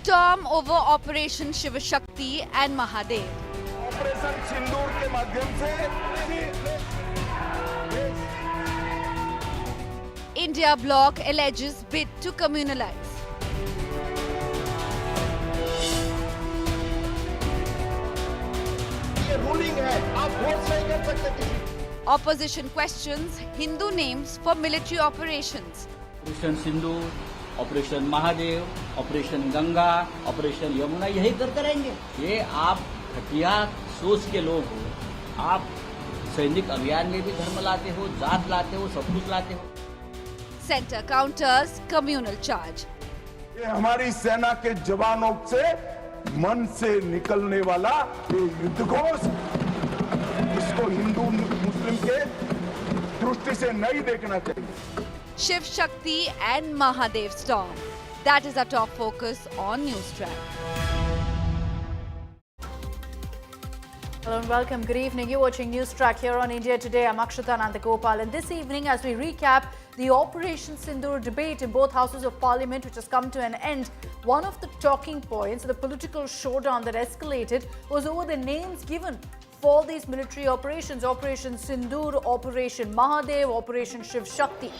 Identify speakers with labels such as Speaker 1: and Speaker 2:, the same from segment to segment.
Speaker 1: storm over Operation Shiva Shakti and Mahadev.
Speaker 2: Operation Sindoor के माध्यम से
Speaker 1: India bloc alleges bid to communalize.
Speaker 2: ये ruling है, आप वोट नहीं कर सकते किसी।
Speaker 1: Opposition questions Hindu names for military operations.
Speaker 3: Operation Sindhu, operation Mahadev, operation Ganga, operation Yamuna, यही करते रहेंगे। ये आप घटिया सोच के लोग हो। आप सैनिक अभियान में भी धर्म लाते हो, जात लाते हो, सब कुछ लाते हो।
Speaker 1: Center counters communal charge.
Speaker 2: ये हमारी सेना के जवानों से मन से निकलने वाला ये युद्ध घोष, इसको हिंदू मुस्लिम के दृष्टि से नहीं देखना चाहिए।
Speaker 1: Shiv Shakti and Mahadev storm. That is our top focus on News Track.
Speaker 4: Hello and welcome. Good evening. You're watching News Track here on India Today. I'm Akshata Nandagopal, and this evening, as we recap the Operation Sindoor debate in both houses of parliament, which has come to an end, one of the talking points, the political showdown that escalated, was over the names given for these military operations: Operation Sindoor, Operation Mahadev, Operation Shiv Shakti.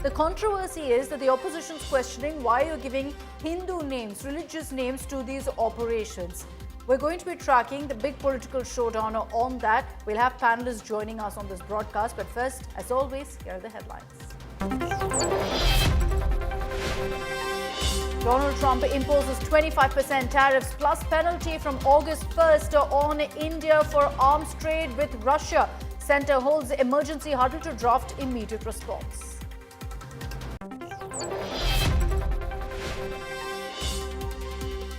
Speaker 4: The controversy is that the opposition is questioning why you're giving Hindu names, religious names to these operations. We're going to be tracking the big political showdown on that. We'll have panelists joining us on this broadcast. But first, as always, here are the headlines. Donald Trump imposes 25% tariffs plus penalty from August 1st on India for arms trade with Russia. Centre holds emergency huddle to draft immediate response.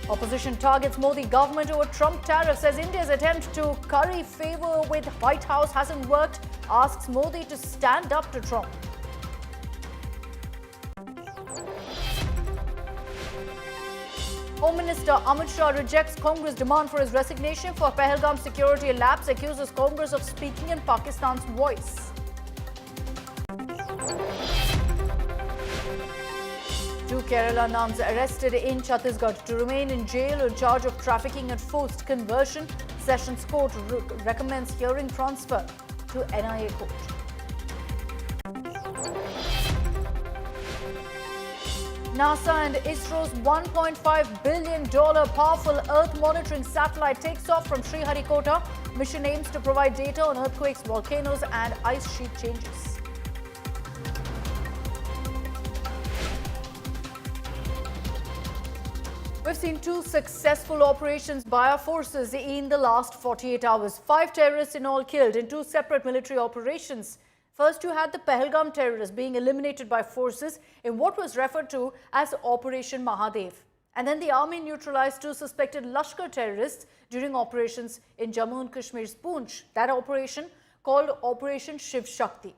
Speaker 4: Opposition targets Modi government over Trump tariffs, says India's attempt to curry favour with White House hasn't worked, asks Modi to stand up to Trump. Home Minister Amit Shah rejects Congress demand for his resignation for Pahalgam security lapse, accuses Congress of speaking in Pakistan's voice. Two Kerala nuns arrested in Chhattisgarh to remain in jail on charge of trafficking and forced conversion. Sessions Court recommends hearing transfer to NIA Court. NASA and ISRO's $1.5 billion powerful Earth monitoring satellite takes off from Sriharikota. Mission aims to provide data on earthquakes, volcanoes, and ice sheet changes. We've seen two successful operations by our forces in the last 48 hours. 5 terrorists in all killed in 2 separate military operations. First, you had the Pahalgam terrorists being eliminated by forces in what was referred to as Operation Mahadev. And then the army neutralized 2 suspected Lashkar terrorists during operations in Jammu and Kashmir's Poonch. That operation called Operation Shiv Shakti.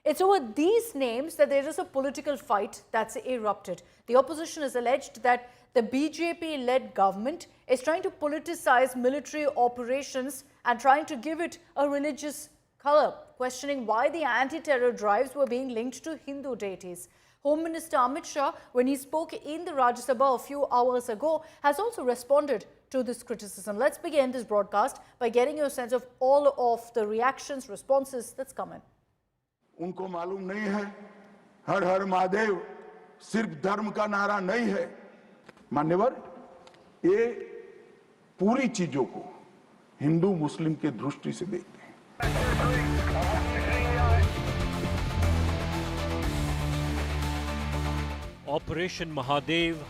Speaker 4: It's over these names that there is a political fight that's erupted. The opposition has alleged that the BJP-led government is trying to politicize military operations and trying to give it a religious color, questioning why the anti-terror drives were being linked to Hindu deities. Home Minister Amit Shah, when he spoke in the Rajya Sabha a few hours ago, has also responded to this criticism. Let's begin this broadcast by getting your sense of all of the reactions, responses that's come in.
Speaker 2: उनको मालूम नहीं है, हर हर महादेव सिर्फ धर्म का नारा नहीं है। मान्यवर, ये पूरी चीजों को हिंदू मुस्लिम के दृष्टि से देखते हैं।
Speaker 5: Operation Mahadev,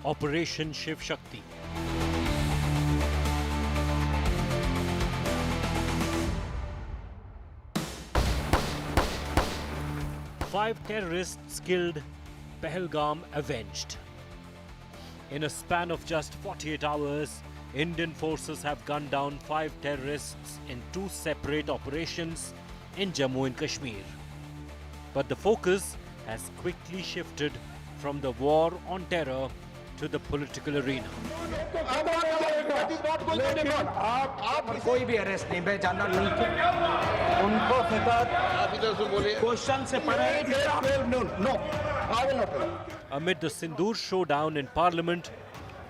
Speaker 5: operation Shiv Shakti. Five terrorists killed, Pahalgam avenged. In a span of just 48 hours, Indian forces have gunned down 5 terrorists in 2 separate operations in Jammu and Kashmir. But the focus has quickly shifted from the war on terror to the political arena.
Speaker 6: आप कोई भी arrest नहीं, मैं जानना उनको question से पढ़े। No, I will not.
Speaker 5: Amid the Sindoor showdown in Parliament,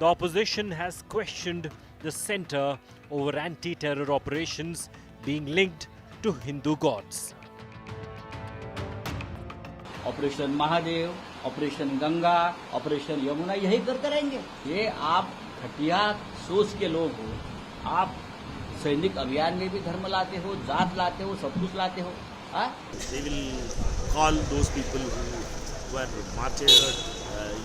Speaker 5: the opposition has questioned the centre over anti-terror operations being linked to Hindu gods.
Speaker 3: Operation Mahadev, operation Ganga, operation Yamuna यही करते रहेंगे। ये आप घटिया सोच के लोग हो। आप सैनिक अभियान में भी धर्म लाते हो, जात लाते हो, सब कुछ लाते हो। हाँ?
Speaker 7: They will call those people who were martyred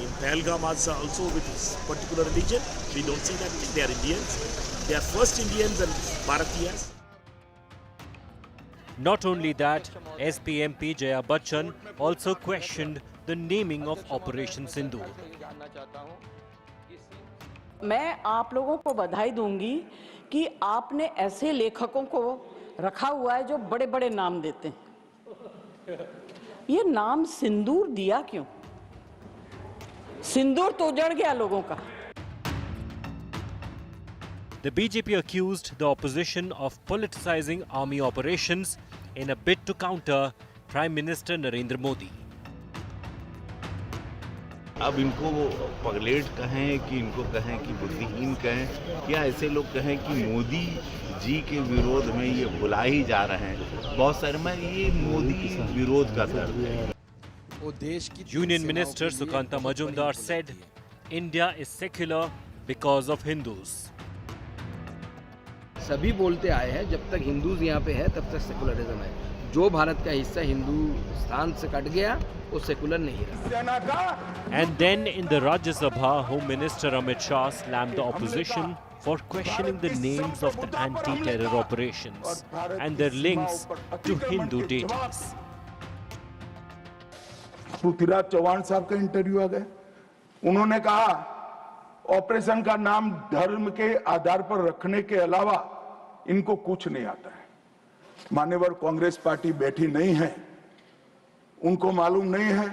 Speaker 7: in Pahalgam also with this particular religion. We don't see that. They are Indians. They are first Indians and Bharatiyas.
Speaker 5: Not only that, SPMP Jaya Bachchan also questioned the naming of Operation Sindoor.
Speaker 8: मैं आप लोगों को बधाई दूंगी कि आपने ऐसे लेखकों को रखा हुआ है जो बड़े बड़े नाम देते हैं। ये नाम सिंदूर दिया क्यों? सिंदूर तो उजड़ गया लोगों का।
Speaker 5: The BJP accused the opposition of politicizing army operations in a bid to counter Prime Minister Narendra Modi.
Speaker 9: अब इनको पगलेट कहें कि इनको कहें कि बुद्धिहीन कहें, या ऐसे लोग कहें कि मोदी जी के विरोध में ये बुला ही जा रहे हैं। बहुत सारे में ये मोदी विरोध का दर्द है।
Speaker 5: Union Minister Sukanta Majumdar said India is secular because of Hindus.
Speaker 6: सभी बोलते आए हैं जब तक हिंदूज यहाँ पे है तब तक सेकुलरिज्म है। जो भारत का हिस्सा हिंदुस्तान से कट गया वो सेकुलर नहीं रहा।
Speaker 5: And then in the Rajya Sabha, Home Minister Amit Shah slammed the opposition for questioning the names of the anti-terror operations and their links to Hindu deities.
Speaker 2: Prithviraj Chauhan साहब का इंटरव्यू आ गया। उन्होंने कहा ऑपरेशन का नाम धर्म के आधार पर रखने के अलावा इनको कुछ नहीं आता है। मान्यवर कांग्रेस पार्टी बैठी नहीं है, उनको मालूम नहीं है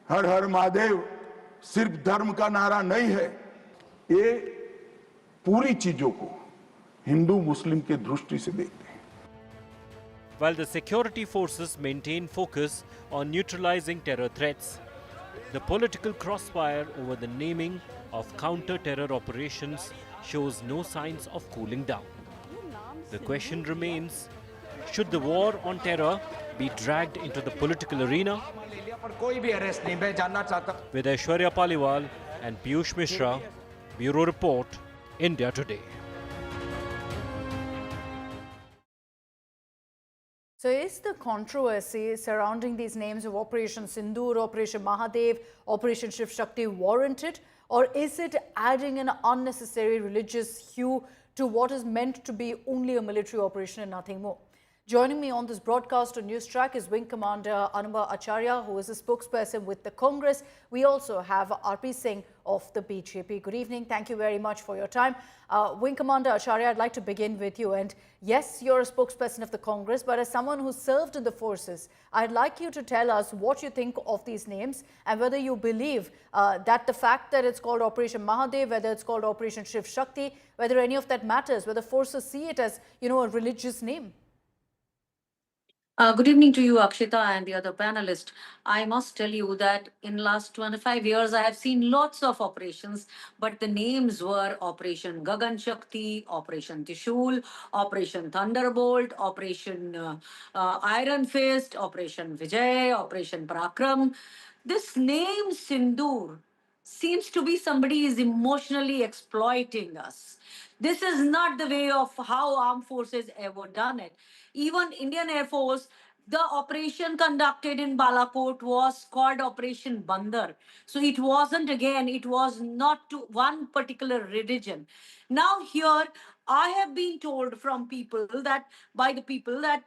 Speaker 2: हर हर महादेव सिर्फ धर्म का नारा नहीं है। ये पूरी चीजों को हिंदू मुस्लिम के दृष्टि से देखते हैं।
Speaker 5: While the security forces maintain focus on neutralizing terror threats, the political crossfire over the naming of counter-terror operations shows no signs of cooling down. The question remains, should the war on terror be dragged into the political arena?
Speaker 6: पर कोई भी arrest नहीं, मैं जानना चाहता।
Speaker 5: With Aishwarya Paliwal and Piyush Mishra, Bureau Report, India Today.
Speaker 4: So is the controversy surrounding these names of Operation Sindoor, Operation Mahadev, Operation Shiv Shakti warranted, or is it adding an unnecessary religious hue to what is meant to be only a military operation and nothing more? Joining me on this broadcast on News Track is Wing Commander Anubha Acharya, who is a spokesperson with the Congress. We also have RP Singh of the BJP. Good evening. Thank you very much for your time. Wing Commander Acharya, I'd like to begin with you. And yes, you're a spokesperson of the Congress, but as someone who served in the forces, I'd like you to tell us what you think of these names and whether you believe that the fact that it's called Operation Mahadev, whether it's called Operation Shiv Shakti, whether any of that matters, whether forces see it as, you know, a religious name.
Speaker 10: Good evening to you, Akshita, and the other panelists. I must tell you that in last 25 years, I have seen lots of operations, but the names were Operation Gagan Shakti, Operation Trishul, Operation Thunderbolt, Operation Iron Fist, Operation Vijay, Operation Parakram. This name Sindoor seems to be somebody is emotionally exploiting us. This is not the way of how armed forces ever done it. Even Indian Air Force, the operation conducted in Balakot was called Operation Bandar. So it wasn't, again, it was not to one particular religion. Now here, I have been told from people that, by the people that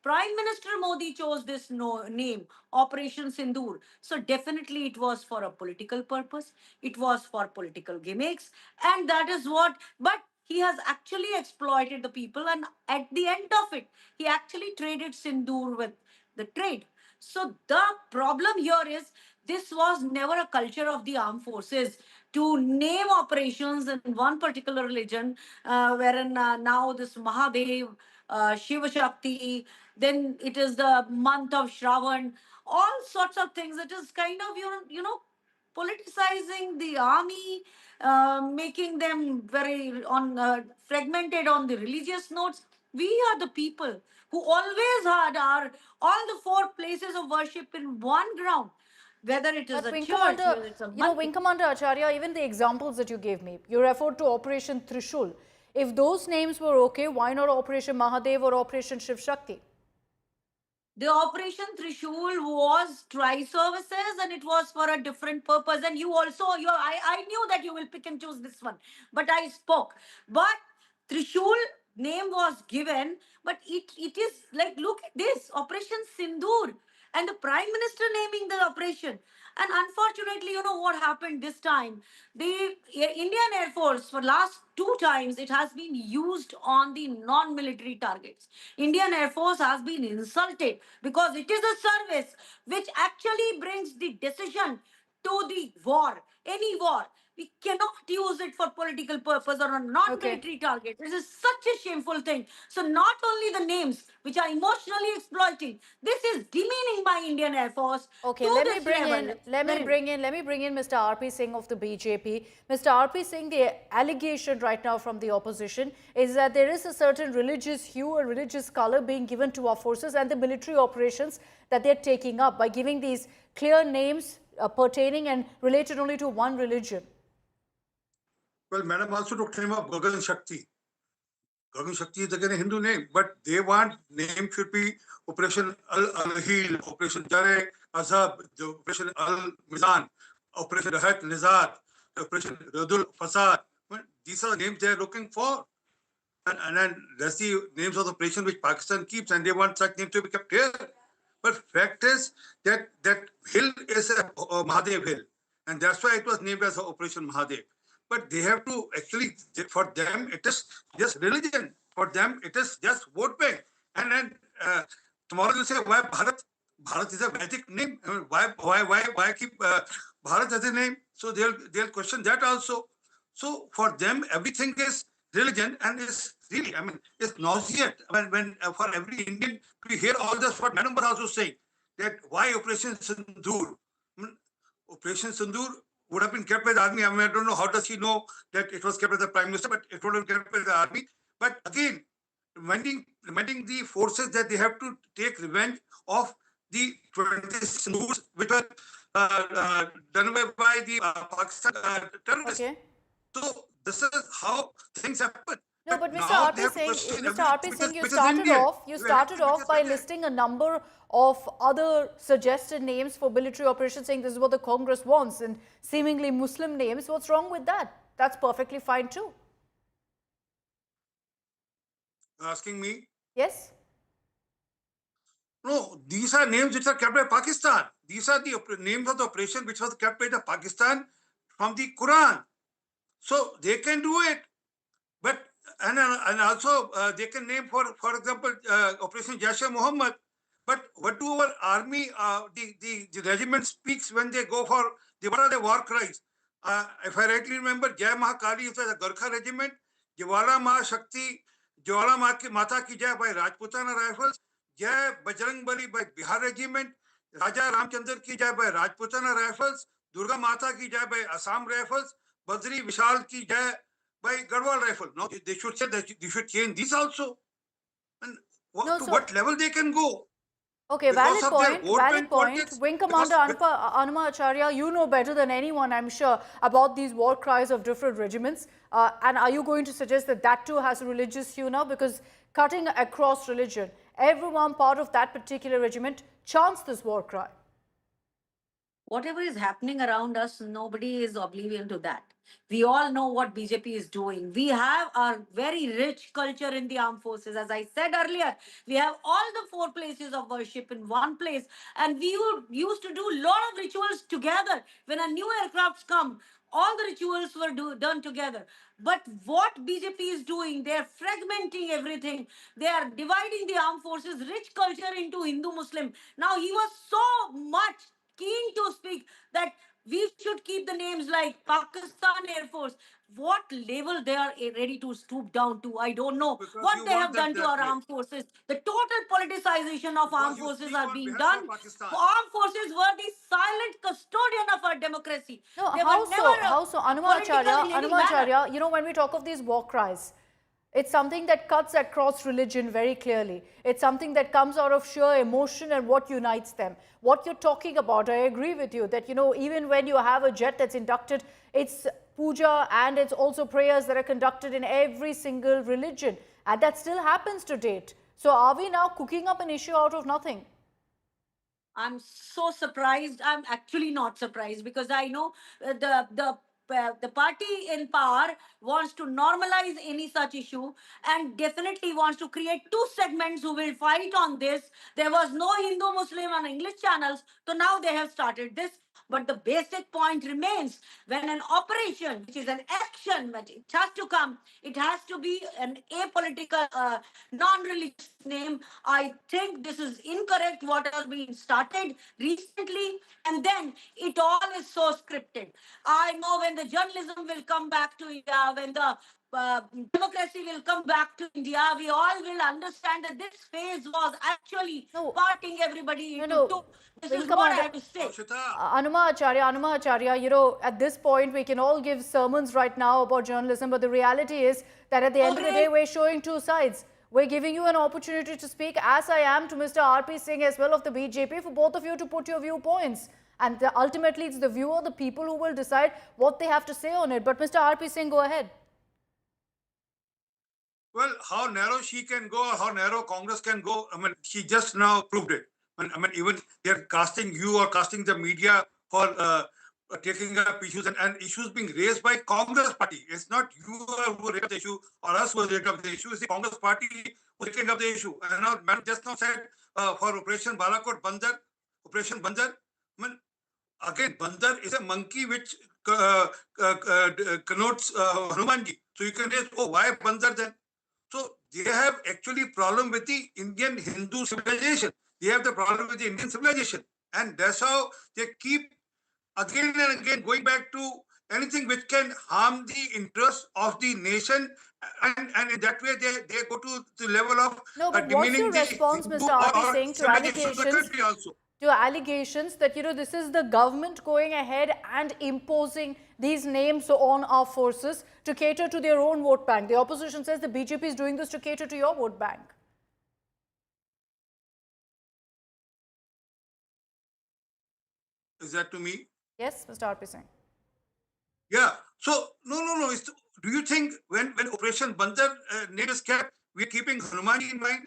Speaker 10: Prime Minister Modi chose this name, Operation Sindoor. So definitely it was for a political purpose. It was for political gimmicks. And that is what, but he has actually exploited the people, and at the end of it, he actually traded Sindoor with the trade. So the problem here is this was never a culture of the armed forces to name operations in one particular religion, wherein now this Mahadev, Shiva Shakti, then it is the month of Shravan, all sorts of things. It is kind of, you know, politicizing the army, making them very on fragmented on the religious notes. We are the people who always had our all the four places of worship in one ground, whether it is
Speaker 4: But
Speaker 10: a
Speaker 4: Wing
Speaker 10: church,
Speaker 4: Commander,
Speaker 10: whether it's a
Speaker 4: Wing Commander Acharya, even the examples that you gave me, you referred to Operation Trishul. If those names were okay, why not Operation Mahadev or Operation Shiv Shakti?
Speaker 10: The Operation Trishul was tri-services and it was for a different purpose. And you also, I knew that you will pick and choose this one, but I spoke. But Trishul name was given, but it is like, look at this, Operation Sindoor. And the Prime Minister naming the operation. And unfortunately, you know what happened this time? The Indian Air Force, for last two times, it has been used on the non-military targets. Indian Air Force has been insulted because it is a service which actually brings the decision to the war, any war. We cannot use it for political purpose or a non-military target. This is such a shameful thing. So not only the names which are emotionally exploiting, this is demeaning my Indian Air Force.
Speaker 4: Okay,
Speaker 10: to
Speaker 4: let me
Speaker 10: this
Speaker 4: bring
Speaker 10: level.
Speaker 4: in Mr. RP Singh of the BJP. Mr. RP Singh, the allegation right now from the opposition is that there is a certain religious hue or religious color being given to our forces and the military operations that they're taking up by giving these clear names pertaining and related only to one religion.
Speaker 11: Well, Madam also took name of Gagan Shakti. Gagan Shakti is again a Hindu name, but they want name should be Operation Al-Hil, Operation Jare Azab, Operation Al-Mizan, Operation Rahat Nizad, Operation Radul Fasad. Well, these are the names they are looking for. And then that's the names of the operation which Pakistan keeps, and they want such names to be kept here. But fact is that hill is a Mahadev hill, and that's why it was named as Operation Mahadev. But they have to actually, for them, it is just religion. For them, it is just vote bank. And then tomorrow you say, why Bharat? Bharat is a Vedic name. I mean, why keep Bharat as a name? So they'll question that also. So for them, everything is religion, and it's really, I mean, it's nauseating when for every Indian to hear all this. What Madam was also saying, that why Operation Sindoor? I mean, Operation Sindoor would have been kept by the army. I mean, I don't know how does he know that it was kept by the Prime Minister, but it would have been kept by the army. But again, reminding the forces that they have to take revenge of the 20 Sindoors which were done away by the Pakistan terrorists.
Speaker 4: Okay.
Speaker 11: So this is how things happen.
Speaker 4: No, but Mr.
Speaker 11: now they
Speaker 4: RP
Speaker 11: have to
Speaker 4: Singh,
Speaker 11: question
Speaker 4: Mr.
Speaker 11: everything
Speaker 4: RP Singh, you
Speaker 11: which is
Speaker 4: started
Speaker 11: Indian.
Speaker 4: off. You started off by listing a number of other suggested names for military operations, saying this is what the Congress wants, and seemingly Muslim names. What's wrong with that? That's perfectly fine too.
Speaker 11: Asking me?
Speaker 4: Yes.
Speaker 11: No, these are names which are kept by Pakistan. These are the names of the operation which was kept by the Pakistan from the Quran. So they can do it, but and also they can name for example Operation Jaish-e-Mohammed. But what do our army, the regiment speaks when they go for what are the war cries? If I rightly remember, Jai Mahakali is the Gurkha regiment, Jwala Ma Shakti, Jwala Mata Ki Jai by Rajputana Rifles, Jai Bajrang Bali by Bihar regiment, Raja Ramchandar Ki Jai by Rajputana Rifles, Durga Mata Ki Jai by Assam Rifles, Badri Vishal Ki Jai by Garhwal Rifle. Now they should say that they should change these also. And what level they can go?
Speaker 4: Okay, valid point.
Speaker 11: Politics,
Speaker 4: Wing Commander Anuma Acharya, you know better than anyone, I'm sure, about these war cries of different regiments. And are you going to suggest that that too has a religious hue now? Because cutting across religion, everyone part of that particular regiment chants this war cry.
Speaker 10: Whatever is happening around us, nobody is oblivion to that. We all know what BJP is doing. We have our very rich culture in the armed forces. As I said earlier, we have all the four places of worship in one place. And we used to do a lot of rituals together. When a new aircrafts come, all the rituals were done together. But what BJP is doing, they are fragmenting everything. They are dividing the armed forces, rich culture into Hindu-Muslim. Now, he was so much keen to speak that We should keep the names like Pakistan Air Force. What level they are ready to stoop down to, I don't know.
Speaker 11: Because
Speaker 10: What
Speaker 11: you
Speaker 10: they
Speaker 11: want
Speaker 10: have
Speaker 11: them
Speaker 10: done to
Speaker 11: that
Speaker 10: our
Speaker 11: way.
Speaker 10: armed forces, the total politicization of
Speaker 11: Because
Speaker 10: armed
Speaker 11: you
Speaker 10: forces
Speaker 11: speak
Speaker 10: are
Speaker 11: on
Speaker 10: being
Speaker 11: behalf
Speaker 10: done.
Speaker 11: of Pakistan.
Speaker 10: Armed forces were the silent custodian of our democracy.
Speaker 4: No,
Speaker 10: They
Speaker 4: how
Speaker 10: were
Speaker 4: so?
Speaker 10: never
Speaker 4: How so?
Speaker 10: political in any manner.
Speaker 4: Anuma Acharya, when we talk of these war cries, it's something that cuts across religion very clearly. It's something that comes out of sheer emotion and what unites them. What you're talking about, I agree with you that, even when you have a jet that's inducted, it's puja and it's also prayers that are conducted in every single religion. And that still happens to date. So are we now cooking up an issue out of nothing?
Speaker 10: I'm so surprised. I'm actually not surprised because I know the party in power wants to normalize any such issue and definitely wants to create two segments who will fight on this. There was no Hindu Muslim on English channels, so now they have started this. But the basic point remains: when an operation, which is an action, but it has to come, it has to be an apolitical, non-religious name. I think this is incorrect. What has been started recently, and then it all is so scripted. I know when the journalism will come back to India, when the democracy will come back to India, we all will understand that this phase was actually parting everybody into two. This is what I have to say.
Speaker 4: Anuma Acharya, at this point we can all give sermons right now about journalism, but the reality is that at the end of the day we're showing two sides. We're giving you an opportunity to speak, as I am to Mr. R.P. Singh as well of the BJP, for both of you to put your viewpoints. And ultimately it's the viewer, the people who will decide what they have to say on it. But Mr. R.P. Singh, go ahead.
Speaker 11: Well, how narrow she can go, or how narrow Congress can go, she just now proved it. Even they're casting you or casting the media for taking up issues and issues being raised by Congress party. It's not you who raised the issue or us who raised up the issue. It's the Congress party who taking up the issue. And now, madam just now said for Operation Balakot Bandar, Operation Bandar. Again, Bandar is a monkey which connotes Hanumanji. So you can raise, why Bandar then? So they have actually problem with the Indian Hindu civilization. They have the problem with the Indian civilization. And that's how they keep again and again going back to anything which can harm the interests of the nation. And in that way, they go to the level of
Speaker 4: but what's your response, Mr. R.P. Singh, to allegations that, this is the government going ahead and imposing these names on our forces to cater to their own vote bank? The opposition says the BJP is doing this to cater to your vote bank.
Speaker 11: Is that to me?
Speaker 4: Yes, Mr. R.P. Singh.
Speaker 11: Yeah. So, no. Do you think when Operation Bandar name is kept, we're keeping Hanumanji in mind?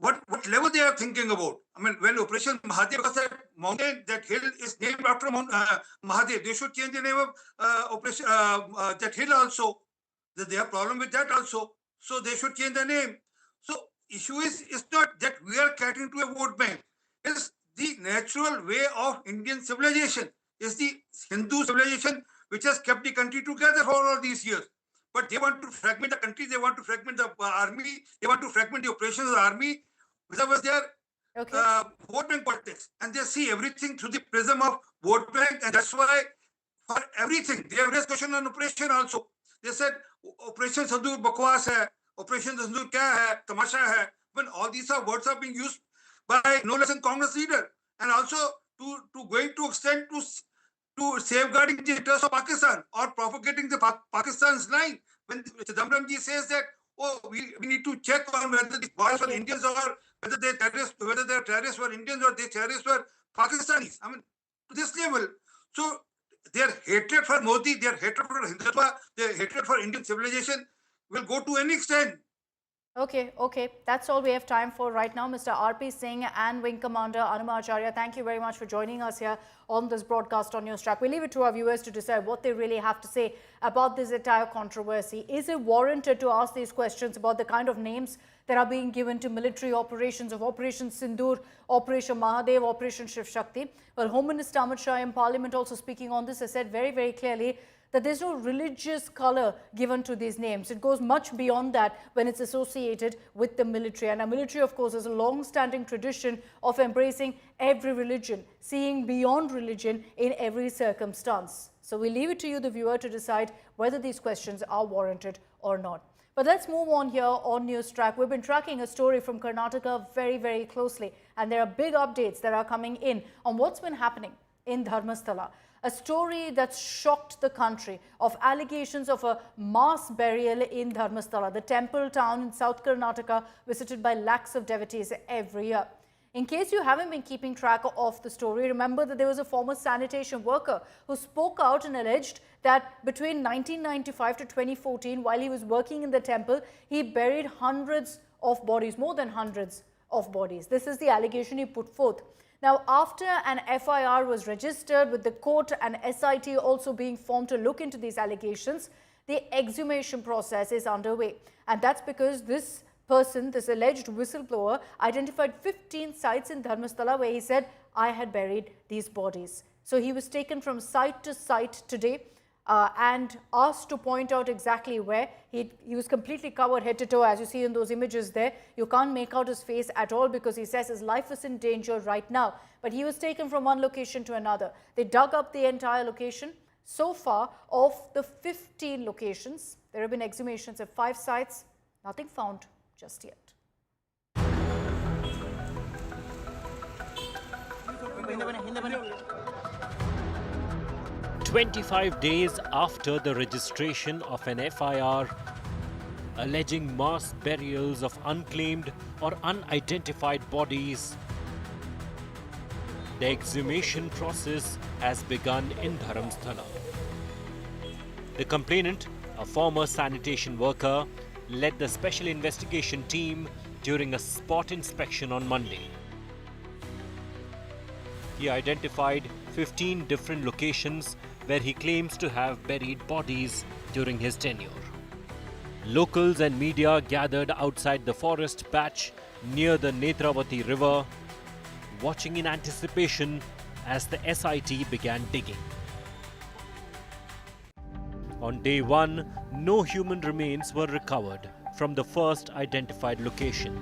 Speaker 11: What level they are thinking about? When Operation Mahadev, because that mountain, that hill is named after Mahadev, they should change the name of Operation that hill also. They have problem with that also. So they should change the name. So issue is not that we are catering to a vote bank. It's the natural way of Indian civilization. It's the Hindu civilization which has kept the country together for all these years. But they want to fragment the country, they want to fragment the army, they want to fragment the operations of the army, without their vote bank politics. And they see everything through the prism of vote bank, and that's why for everything, they have raised question on operation also. They said, Operation Sindoor bakwas hai, Operation Sindoor kya hai, tamasha hai. When all these words are being used by no less than Congress leader, and also to going to extend to safeguarding the interests of Pakistan or propagating the Pakistan's line. When Chidambaram ji says that, we need to check on whether the boys were Indians or whether they're terrorists were Indians or they terrorists were Pakistanis. To this level. So their hatred for Modi, their hatred for Hindutva, their hatred for Indian civilization will go to any extent.
Speaker 4: Okay. That's all we have time for right now. Mr. R.P. Singh and Wing Commander Anuma Acharya, thank you very much for joining us here on this broadcast on Newstrack. We leave it to our viewers to decide what they really have to say about this entire controversy. Is it warranted to ask these questions about the kind of names that are being given to military operations of Operation Sindoor, Operation Mahadev, Operation Shiv Shakti. Well, Home Minister Amit Shah in Parliament also speaking on this has said very, very clearly that there's no religious color given to these names. It goes much beyond that when it's associated with the military. And our military, of course, has a long-standing tradition of embracing every religion, seeing beyond religion in every circumstance. So we leave it to you, the viewer, to decide whether these questions are warranted or not. But let's move on here on News Track. We've been tracking a story from Karnataka very, very closely. And there are big updates that are coming in on what's been happening in Dharmasthala. A story that's shocked the country of allegations of a mass burial in Dharmasthala, the temple town in South Karnataka, visited by lakhs of devotees every year. In case you haven't been keeping track of the story, remember that there was a former sanitation worker who spoke out and alleged that between 1995 to 2014, while he was working in the temple, he buried hundreds of bodies, more than hundreds of bodies. This is the allegation he put forth. Now, after an FIR was registered with the court and SIT also being formed to look into these allegations, the exhumation process is underway. And that's because this person, this alleged whistleblower, identified 15 sites in Dharmasthala where he said, I had buried these bodies. So he was taken from site to site today and asked to point out exactly where. He was completely covered head to toe, as you see in those images there. You can't make out his face at all because he says his life is in danger right now. But he was taken from one location to another. They dug up the entire location. So far, of the 15 locations, there have been exhumations at 5 sites. Nothing found just yet.
Speaker 5: 25 days after the registration of an FIR alleging mass burials of unclaimed or unidentified bodies, the exhumation process has begun in Dharamsthala. The complainant, a former sanitation worker, led the special investigation team during a spot inspection on Monday. He identified 15 different locations where he claims to have buried bodies during his tenure. Locals and media gathered outside the forest patch near the Netravati river, watching in anticipation as the SIT began digging. On day 1, no human remains were recovered from the first identified location.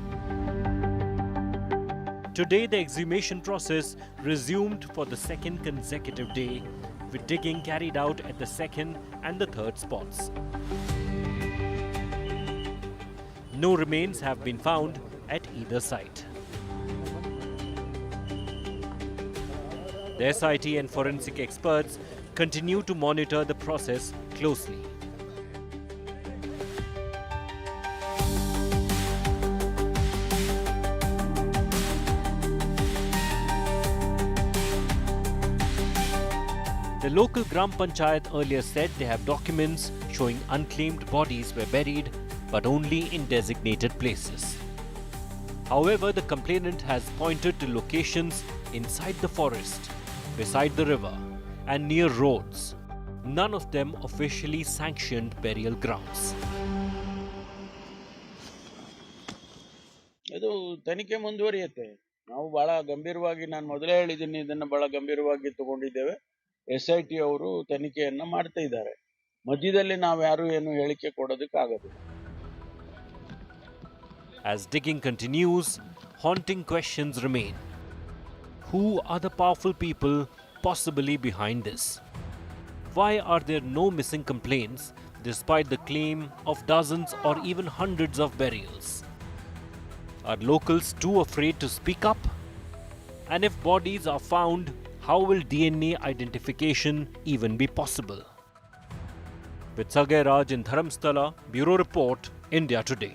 Speaker 5: Today, the exhumation process resumed for the second consecutive day, with digging carried out at the second and the third spots. No remains have been found at either site. The SIT and forensic experts continue to monitor the process closely. The local Gram Panchayat earlier said they have documents showing unclaimed bodies were buried, but only in designated places. However, the complainant has pointed to locations inside the forest, beside the river, and near roads, none of them officially sanctioned burial grounds.
Speaker 12: ಇದು ತನಿಖೆ ಮುಂದುವರಿಯುತ್ತೆ. ನಾವು ಬಹಳ ಗಂಭೀರವಾಗಿ, ನಾನು ಮೊದಲೇ ಹೇಳಿದ್ದೀನಿ, ಇದನ್ನು ಬಹಳ ಗಂಭೀರವಾಗಿ ತಗೊಂಡಿದ್ದೇವೆ. SIT ಅವರು ತನಿಖೆಯನ್ನ ಮಾಡ್ತಾ ಇದ್ದಾರೆ. ಮಧ್ಯದಲ್ಲಿ ನಾವು ಯಾರು ಏನು ಹೇಳಿಕೆ ಕೊಡೋದಕ್ಕಾಗದು.
Speaker 5: As digging continues, haunting questions remain. Who are the powerful people possibly behind this? Why are there no missing complaints despite the claim of dozens or even hundreds of burials? Are locals too afraid to speak up? And if bodies are found, how will DNA identification even be possible? With Sagay Raj in Dharamsthala, Bureau Report, India Today.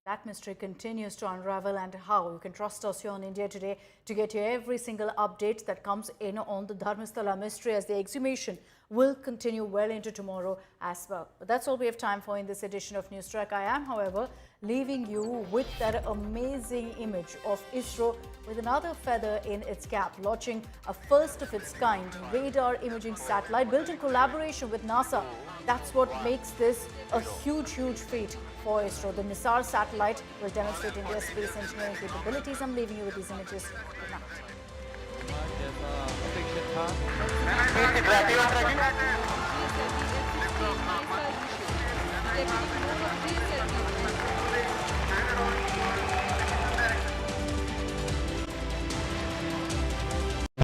Speaker 4: That mystery continues to unravel, and how you can trust us here on India Today to get you every single update that comes in on the Dharmasthala mystery as the exhumation will continue well into tomorrow as well. But that's all we have time for in this edition of News Track. I am, however, leaving you with that amazing image of ISRO with another feather in its cap, launching a first-of-its-kind radar imaging satellite built in collaboration with NASA. That's what makes this a huge feat for ISRO. The NISAR satellite will demonstrate India's space engineering capabilities. I'm leaving you with these images. Good night.